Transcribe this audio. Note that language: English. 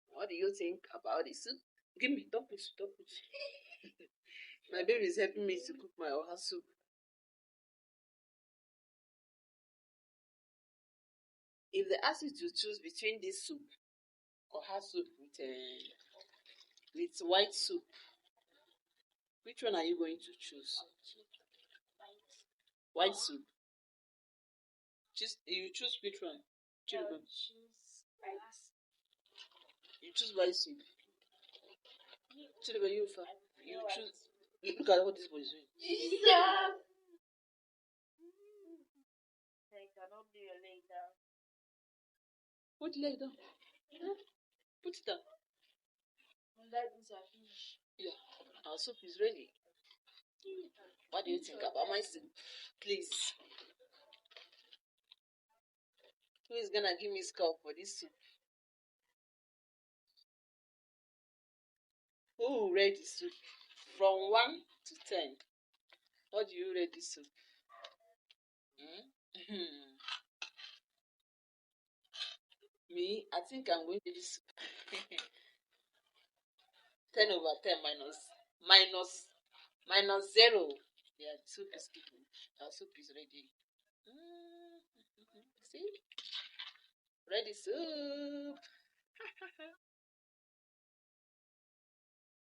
What do you think about the soup? Give me, don't push. My baby is helping me to cook my oha soup. If they ask you to choose between this soup, oha soup with white soup, which one are you going to choose? White soup. You choose which one? You choose white soup. Chidaba, you choose. Look at what this boy is doing. Put leg down. Put it down. Yeah, our soup is ready. What do you think about my soup? Please. Who is gonna give me score for this soup? Who will rate the soup from 1 to 10? What do you rate this soup? Me, I think I'm going to this 10 over 10 minus 0. Yeah, the soup is cooking. Our soup is ready. See? Ready soup.